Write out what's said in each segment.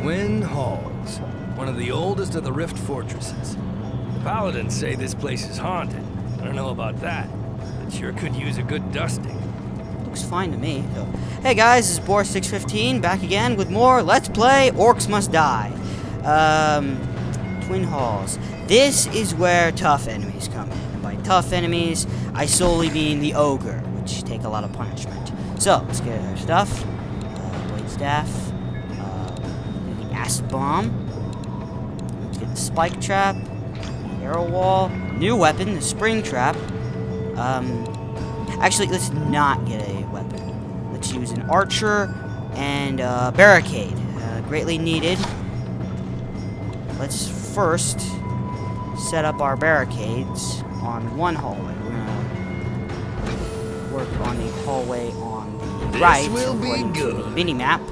Twin Halls, one of the oldest of the Rift fortresses. The Paladins say this place is haunted. I don't know about that. It sure could use a good dusting. Looks fine to me. So, hey guys, this is Boar615 back again with more Let's Play Orcs Must Die. Twin Halls. This is where tough enemies come in. And by tough enemies, I solely mean the ogre, which take a lot of punishment. So, let's get our stuff. Blade staff. The acid bomb. Let's get the spike trap. The arrow wall. New weapon, the spring trap. Actually, let's not get a weapon. Let's use an archer and barricade. Greatly needed. Let's first set up our barricades on one hallway. We're gonna work on the hallway on the right, according to the mini-map.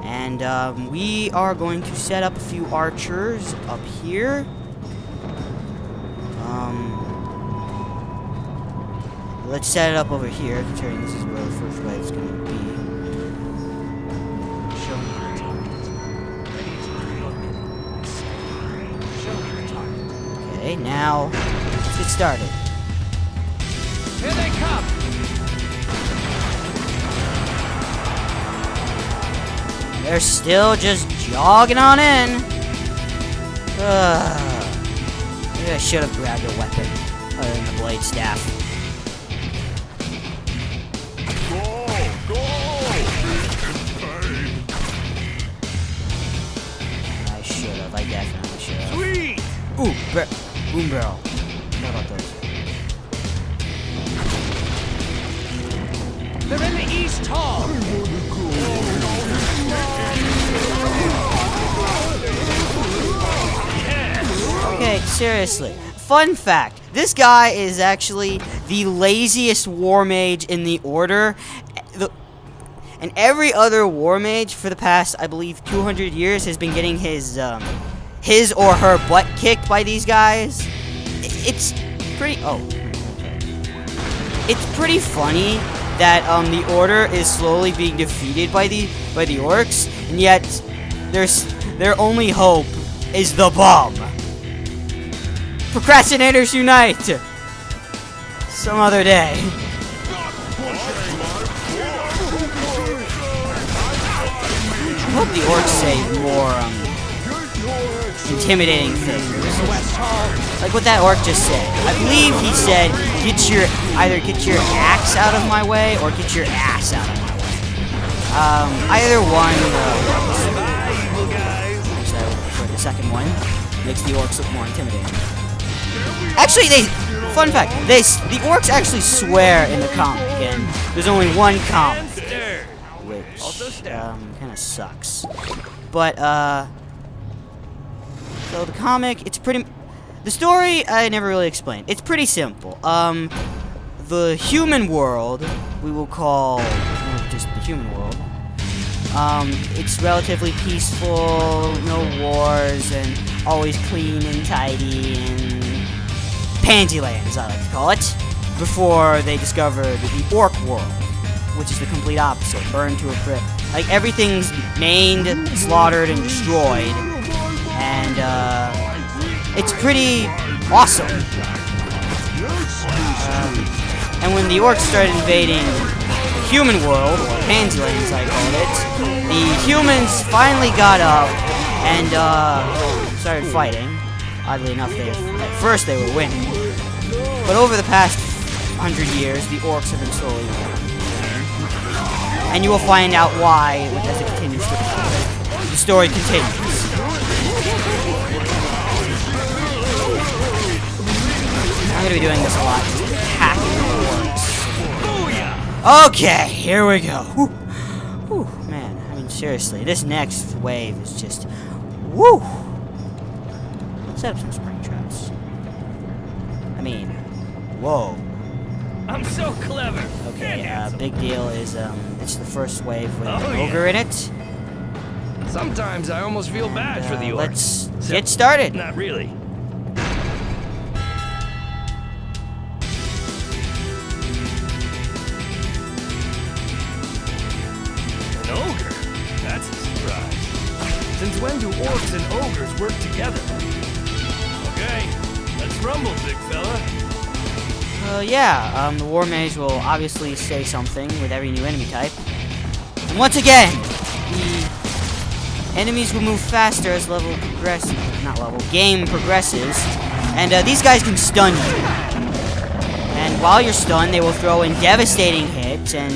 And we are going to set up a few archers up here. Let's set it up over here, considering this is where the first wave is going to be. Show me your target. Okay, now let's get started. Here they come! They're still just jogging on in. Maybe I should have grabbed a weapon other than the blade staff. I definitely should have. Sweet! Ooh, boom barrel. How about those? They're in the East Hall! Okay, seriously. Fun fact. This guy is actually the laziest war mage in the Order. And every other war mage for the past, I believe, 200 years has been getting his or her butt kicked by these guys. It's pretty. Oh, it's pretty funny that the Order is slowly being defeated by the Orcs, and yet their only hope is the bomb. Procrastinators unite! Some other day. I hope the Orcs say more intimidating things. Like what that orc just said. I believe he said, either get your axe out of my way or get your ass out of my way. Either one. So for the second one, makes the Orcs look more intimidating. Actually, fun fact, the Orcs actually swear in the comic, and there's only one comic. Which kind of sucks. But so the comic, it's pretty. The story I never really explained. It's pretty simple. The human world, we will call just the human world. It's relatively peaceful, no wars, and always clean and tidy and pansy land, as I like to call it. Before they discovered the orc world, which is the complete opposite. Burned to a crisp. Like, everything's maimed, slaughtered, and destroyed. And, it's pretty awesome. And when the orcs started invading the human world, or Pansy Land as I called it, the humans finally got up and, started fighting. Oddly enough, at first they were winning. But over the past 100 years, the orcs have been slowly winning. And you will find out why as it continues to the story continues. I'm gonna be doing this a lot, hacking the orcs. Okay, here we go. Whew. Whew, man, I mean seriously, this next wave is just woo. Let's set up some spring traps. I mean, whoa. I'm so clever. Okay, big deal is it's the first wave with an ogre in it. Sometimes I almost feel bad for the orcs. Let's get started. Not really. An ogre? That's a surprise. Since when do orcs and ogres work together? Okay, let's rumble, big fella. Yeah, the War Mage will obviously say something with every new enemy type. And once again, the enemies will move faster as game progresses. And these guys can stun you. And while you're stunned, they will throw in devastating hits and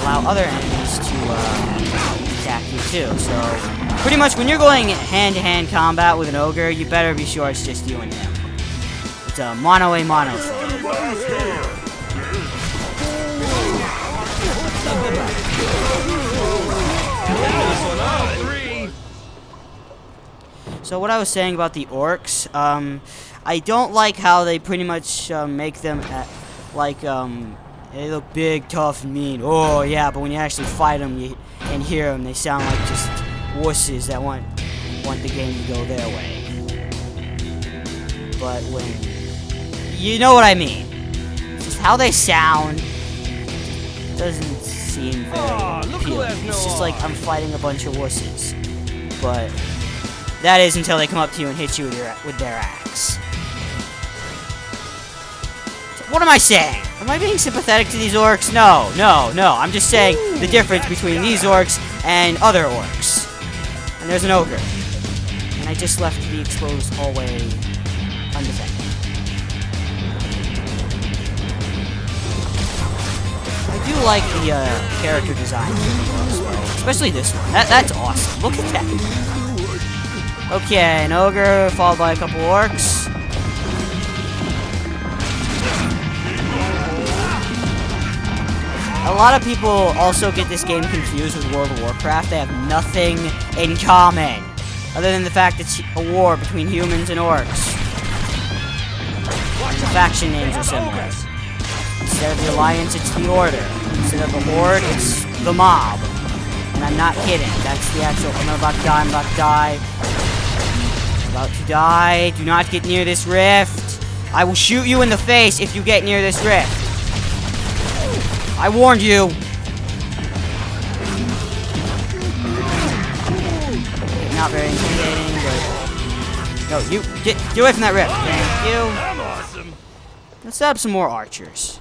allow other enemies to attack you too. So pretty much when you're going hand-to-hand combat with an ogre, you better be sure it's just you and him. It's a mono-a-mono thing. So what I was saying about the orcs, I don't like how they pretty much make them they look big, tough, and mean. Oh yeah, but when you actually fight them and hear them, they sound like just wusses that want the game to go their way. But when you know what I mean, just how they sound doesn't seem very appealing. It's just like I'm fighting a bunch of wusses. But that is until they come up to you and hit you with their axe. So what am I saying? Am I being sympathetic to these orcs? No. I'm just saying the difference between these orcs and other orcs. And there's an ogre. And I just left the exposed hallway undefended. I do like the character design for the orcs, though. Especially this one. That's awesome. Look at that. Okay, an ogre followed by a couple orcs. A lot of people also get this game confused with World of Warcraft. They have nothing in common, other than the fact it's a war between humans and orcs. And the faction names are similar. Instead of the Alliance, it's the Order. Instead of the Horde, it's the Mob. And I'm not kidding. That's the actual... I'm about to die. I'm about to die. I'm about to die. Do not get near this rift. I will shoot you in the face if you get near this rift. I warned you. Not very intimidating, but... No, you... Get away from that rift. Thank you. I'm awesome. Let's set up some more archers.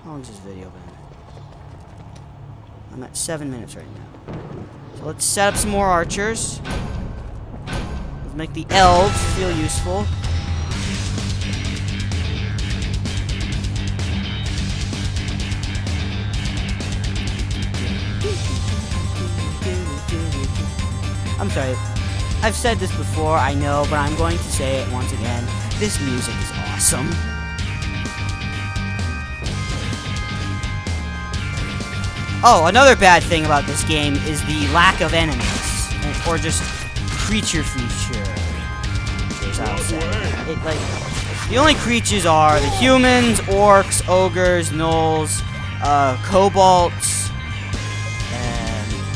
How long has this video been? I'm at 7 minutes right now. So let's set up some more archers. Let's make the elves feel useful. I'm sorry. I've said this before, I know, but I'm going to say it once again. This music is awesome. Oh, another bad thing about this game is the lack of enemies. Or just creature features, I'll say. The only creatures are the humans, orcs, ogres, gnolls, kobolds,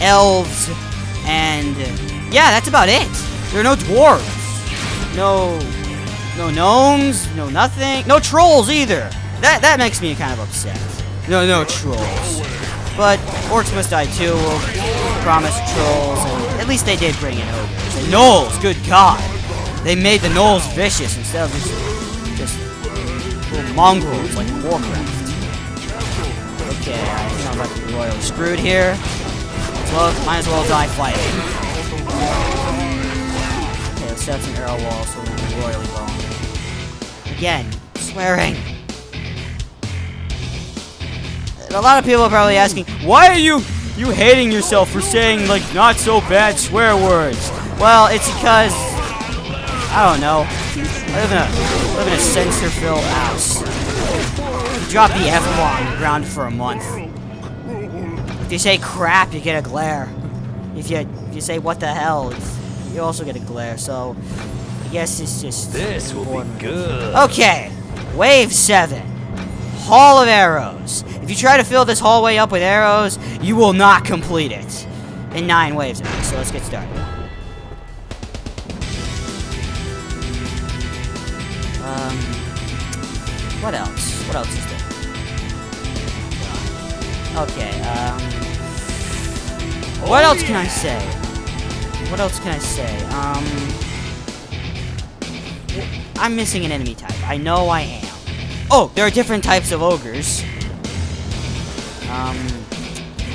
elves, and yeah, that's about it. There are no dwarves, no gnomes, no nothing, no trolls either. That makes me kind of upset. No trolls. But orcs must die too. We'll promise trolls, and at least they did bring in ogres. And gnolls, good god, they made the gnolls vicious instead of just little mongrels like Warcraft. Okay, I think I'm about to be royally screwed here. Well, might as well die fighting. Okay, let's set up some arrow walls so we'll be royally wrong. Again, swearing. And a lot of people are probably asking, why are you hating yourself for saying, like, not so bad swear words? Well, it's because, I don't know, I live in a censor-filled house. You drop the F-bomb on the ground for a month. If you say crap, you get a glare. If you say what the hell, you also get a glare. So I guess it's just this will be good. Okay, wave 7, Hall of Arrows. If you try to fill this hallway up with arrows, you will not complete it in 9 waves. So let's get started. What else? What else is there? Okay, what else can I say? What else can I say? I'm missing an enemy type. I know I am. Oh, there are different types of ogres.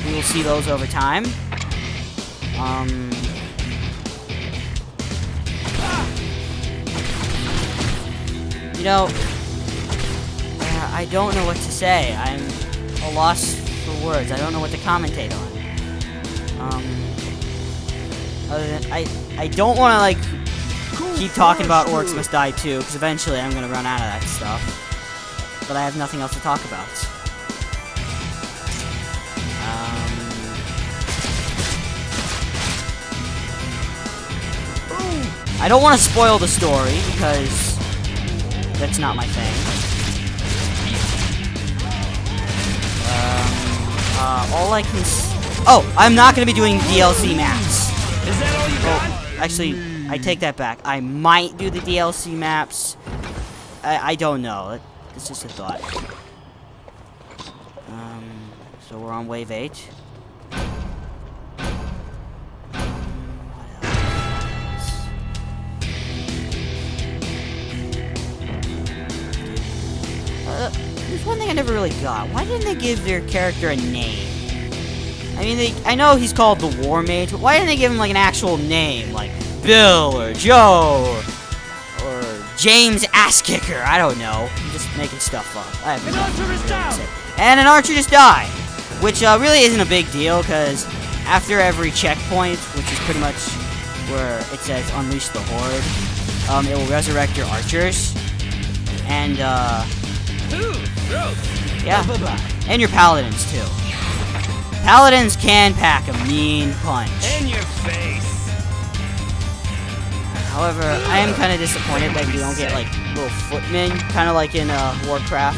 We will see those over time. You know, I don't know what to say. I'm a loss for words. I don't know what to commentate on. Other than, I don't want to, like, keep talking about Orcs Must Die too, because eventually I'm going to run out of that stuff. But I have nothing else to talk about. I don't want to spoil the story, because that's not my thing. All I can oh, I'm not going to be doing DLC maps. Is that all you got? Actually, I take that back. I might do the DLC maps. I don't know. It's just a thought. So we're on wave 8. There's one thing I never really got. Why didn't they give their character a name? I mean, I know he's called the War Mage, but why didn't they give him, like, an actual name? Like, Bill, or Joe, or James Asskicker. I don't know. I'm just making stuff up. I have An archer is down! And an archer just died! Which, really isn't a big deal, because after every checkpoint, which is pretty much where it says Unleash the Horde, it will resurrect your archers. And, Ooh, gross. yeah. Bye-bye. And your paladins, too. Paladins can pack a mean punch. In your face. However, I am kind of disappointed that you don't get, like, little footmen, kind of like in Warcraft.